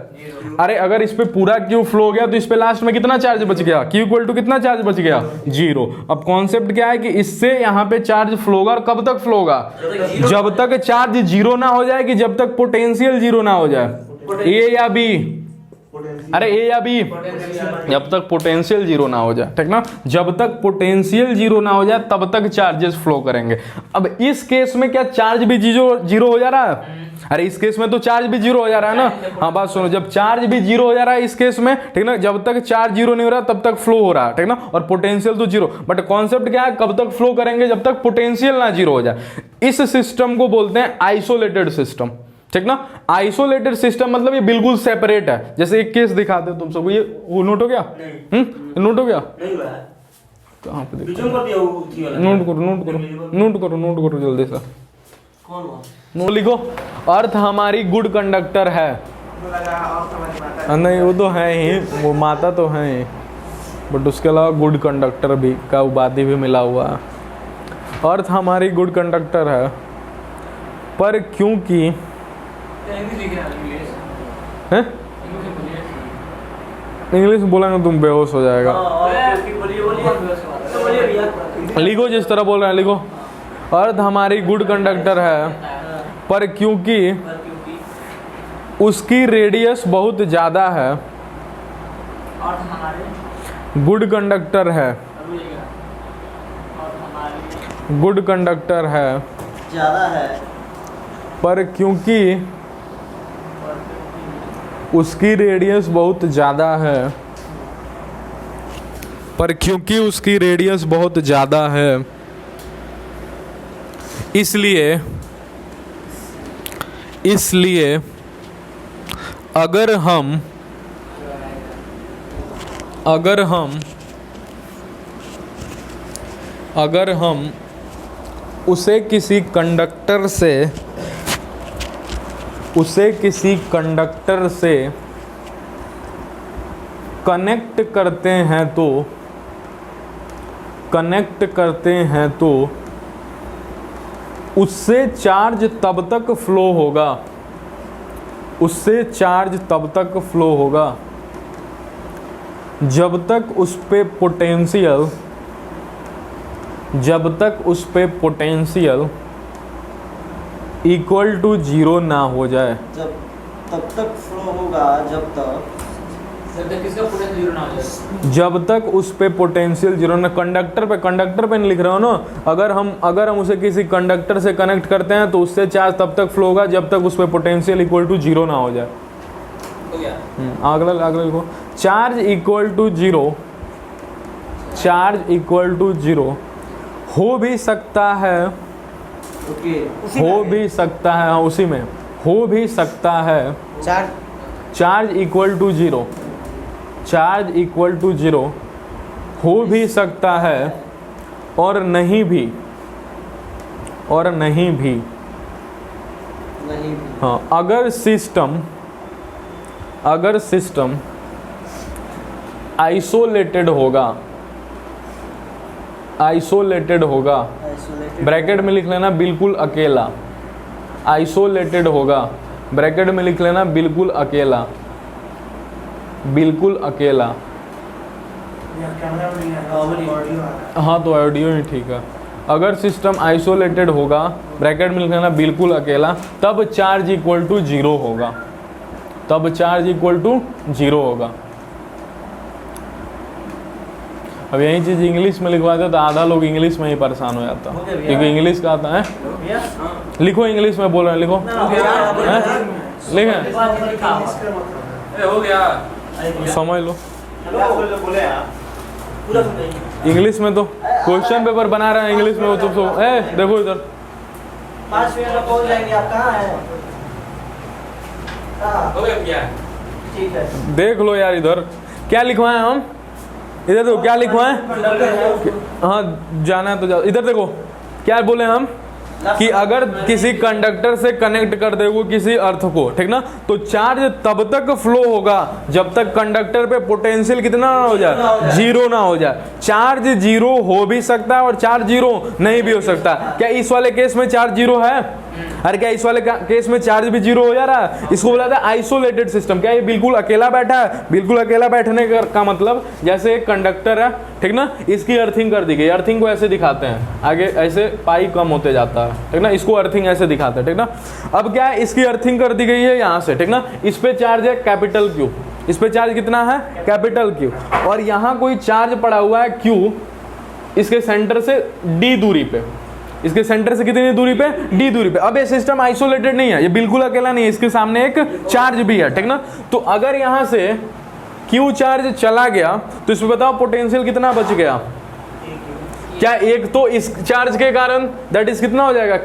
अरे अगर इस पे पूरा क्यू फ्लो हो गया तो इस पे लास्ट में कितना चार्ज बच गया, क्यू इक्वल टू कितना चार्ज बच गया 0। अब कॉन्सेप्ट क्या है कि इससे यहाँ पे चार्ज फ्लो होगा, और कब तक फ्लो होगा, जब तक चार्ज 0 ना हो जाए, कि जब तक पोटेंशियल 0 ना हो जाए, ए या बी, अरे ए या बी, जब तक पोटेंशियल 0 ना हो जाए, ठीक ना। जब तक पोटेंशियल 0 ना हो जाए तब तक चार्जेस फ्लो करेंगे। अब इस केस में क्या चार्ज भी 0 हो जा रहा है, अरे इस केस में तो चार्ज भी 0 हो जा रहा है ना। हाँ बात सुनो, जब चार्ज भी 0 हो जा रहा है इस केस में, ठीक ना, जब तक चार्ज 0 नहीं हो रहा तब तक फ्लो हो रहा है, ठीक ना, और पोटेंशियल तो 0। बट कॉन्सेप्ट क्या है, कब तक फ्लो करेंगे, जब तक पोटेंशियल ना 0 हो जाए। इस सिस्टम को बोलते हैं आइसोलेटेड सिस्टम, ठीक ना। आइसोलेटेड सिस्टम मतलब ये बिल्कुल सेपरेट है। जैसे एक केस दिखाते हैं तुम सबको, ये वो नोट हो गया, नोट हो गया, कहाँ पे देखो, नोट करो जल्दी से, नोट लिखो। अर्थ हमारी गुड कंडक्टर है, नहीं वो तो है ही, वो माता तो है ही, बट उसके अलावा गुड कंडक्टर भी का उपाधि भी मिला हुआ है। अर्थ हमारी गुड कंडक्टर है, पर क्योंकि इंग्लिश बोलेंगे तुम बेहोश हो जाएगा। लिखो जिस तरह बोल रहे हैं लिखो। अर्थ हमारी गुड कंडक्टर है, पर क्योंकि उसकी रेडियस बहुत ज्यादा है, गुड कंडक्टर है, गुड कंडक्टर है ज्यादा है, पर क्योंकि उसकी रेडियस बहुत ज़्यादा है, पर क्योंकि उसकी रेडियस बहुत ज़्यादा है इसलिए अगर हम उसे किसी कंडक्टर से कनेक्ट करते हैं तो उससे चार्ज तब तक फ्लो होगा जब तक उस पे पोटेंशियल इक्वल टू 0 ना हो जाए। तब तक फ्लो होगा जब तक उस पे पोटेंशियल 0 ना। कंडक्टर पे नहीं लिख रहा हो ना। अगर हम उसे किसी कंडक्टर से कनेक्ट करते हैं तो उससे चार्ज तब तक फ्लो होगा जब तक उस पे पोटेंशियल इक्वल टू 0 ना हो जाए। अगला लिखो। चार्ज इक्वल टू 0 हो भी सकता है हाँ, उसी में हो भी सकता है। चार्ज इक्वल टू 0 हो भी सकता है और नहीं भी हाँ। अगर सिस्टम आइसोलेटेड होगा ब्रैकेट में लिख लेना बिल्कुल अकेला। आइसोलेटेड होगा ब्रैकेट में लिख लेना बिल्कुल अकेला। हाँ तो ऑडियो ही ठीक है। अगर सिस्टम आइसोलेटेड होगा ब्रैकेट में लिख लेना बिल्कुल अकेला, तब चार्ज इक्वल टू 0 होगा। अब यही चीज़ इंग्लिश में लिखवाते तो आधा लोग इंग्लिश में ही परेशान हो जाता, क्योंकि इंग्लिश का आता है। लिखो इंग्लिश में बोल रहे हैं, लिखो लिखें हो गया। समझ लो। इंग्लिश में तो क्वेश्चन पेपर बना रहे हैं इंग्लिश में, वो तो देखो इधर 5 मिनट में पहुंच जाएंगे। आप कहाँ हैं? हो गया क्या? ठीक है। देख लो यार, इधर क्या लिखवाएं हम। इधर देखो क्या लिखवाएं। हाँ जाना है तो जाओ। इधर देखो क्या बोले हम कि अगर किसी कंडक्टर से कनेक्ट कर दे वो किसी अर्थ को, ठीक ना, तो चार्ज तब तक फ्लो होगा जब तक कंडक्टर पे पोटेंशियल कितना ना हो जाए, 0 ना हो जाए। चार्ज 0 हो भी सकता है और चार्ज 0 नहीं भी हो सकता। क्या इस वाले केस में चार्ज 0 है? अरे क्या इस वाले केस में चार्ज भी 0 हो जा रहा है? इसको बोला था आइसोलेटेड सिस्टम। क्या ये बिल्कुल अकेला बैठा है? बिल्कुल अकेला बैठने का मतलब जैसे एक कंडक्टर है, ठीक ना, इसकी अर्थिंग कर दी गई। अर्थिंग को ऐसे दिखाते हैं, आगे ऐसे पाई कम होते जाता है, ठीक ना, इसको अर्थिंग ऐसे दिखाते हैं, ठीक ना। अब क्या है, इसकी अर्थिंग कर दी गई है यहाँ से, ठीक ना। इस पे चार्ज है कैपिटल Q, इस पे चार्ज कितना है कैपिटल Q, और यहाँ कोई चार्ज पड़ा हुआ है Q इसके सेंटर से D दूरी पे। इसके सेंटर से कितनी दूरी पे? D दूरी पे। अब ये सिस्टम आइसोलेटेड नहीं है, ये बिल्कुल अकेला नहीं है, इसके सामने एक चार्ज भी है, ठीक ना। तो अगर यहाँ से Q चार्ज चला गया तो इसमें बताओ पोटेंशियल कितना बच गया? क्या एक तो इस चार्ज के कारण दैट इज कितना हो जाएगा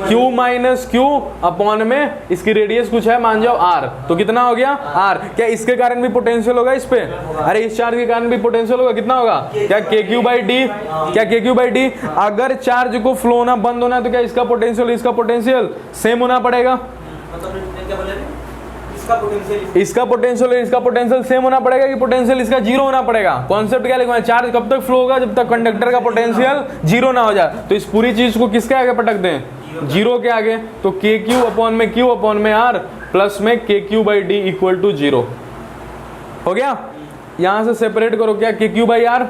Q माइनस Q अपॉन में इसकी रेडियस कुछ है मान जाओ R, तो कितना हो गया R। क्या इसके कारण भी पोटेंशियल होगा इस पे? अरे इस चार्ज के कारण भी पोटेंशियल होगा, कितना होगा? क्या KQ बाई D? क्या KQ बाई D? अगर चार्ज को फ्लो होना बंद होना है तो क्या इसका पोटेंशियल इसका पोटेंशियल सेम होना पड़ेगा? इसका पोटेंशियल सेम होना पड़ेगा कि पोटेंशियल इसका 0 होना पड़ेगा? कॉन्सेप्ट क्या लिखा है? चार्ज कब तक फ्लो होगा? जब तक कंडक्टर का पोटेंशियल 0 ना हो जाए। तो इस पूरी चीज को किसके आगे पटक दें? 0 के आगे। तो KQ अपॉन में Q अपॉन में R प्लस में KQ by D equal to 0 हो गया। यहां से सेपरेट करो, क्या KQ बाई R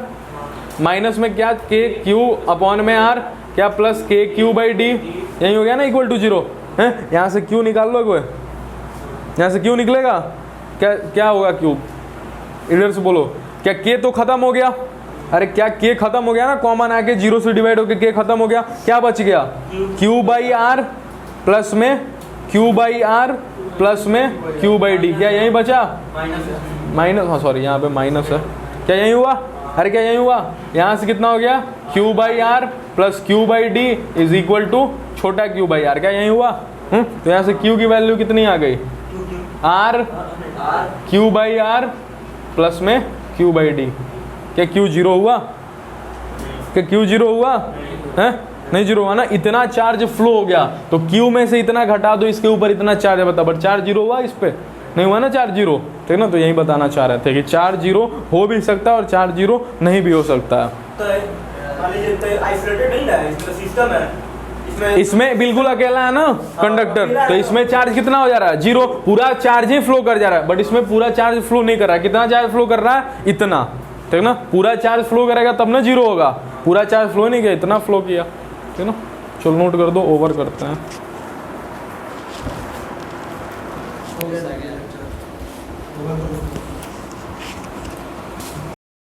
माइनस में क्या KQ अपॉन में R क्या प्लस KQ बाई D, यही हो गया ना इक्वल टू 0 है। यहां से Q निकाल लो, कोई यहाँ से Q निकलेगा? क्या होगा Q? इधर से बोलो। क्या K तो खत्म हो गया? अरे क्या K खत्म हो गया ना, कॉमन आके 0 से डिवाइड होके K खत्म हो गया। क्या बच गया? Q बाई R प्लस में Q बाई R प्लस में Q बाई D। क्या यही बचा? माइनस, हाँ सॉरी यहाँ पे माइनस है। क्या यही हुआ? अरे क्या यही हुआ, यहाँ से कितना हो गया Q by R plus Q by D is equal to छोटा Q बाई आर, क्या यही हुआ? तो यहाँ से Q की वैल्यू कितनी आ गई, R Q by R plus में Q बाई डी। क्या Q जीरो हुआ, क्या Q जीरो हुआ है? नहीं जीरो हुआ ना, इतना चार्ज फ्लो हो गया तो Q में से इतना घटा दो, इसके ऊपर इतना चार्ज है, बता चार्ज जीरो हुआ, इस पे नहीं हुआ ना चार्ज जीरो, ठीक ना? तो यही बताना चाह रहे थे कि चार्ज जीरो हो भी सकता है और चार्ज जीरो नहीं भी हो सकता है। आइसोलेटेड नहीं है, इसमें सिस्टम है, इसमें बिल्कुल अकेला है ना कंडक्टर, तो इसमें चार्ज कितना हो जा रहा है, जीरो, पूरा चार्ज ही फ्लो कर जा रहा है, बट इसमें पूरा चार्ज फ्लो नहीं कर रहा है। कितना चार्ज फ्लो कर रहा है, इतना, ठीक ना? पूरा चार्ज फ्लो करेगा तब ना जीरो होगा, पूरा चार्ज फ्लो नहीं किया, इतना फ्लो किया, ठीक ना? चलो नोट कर दो, ओवर करते हैं। हो गया।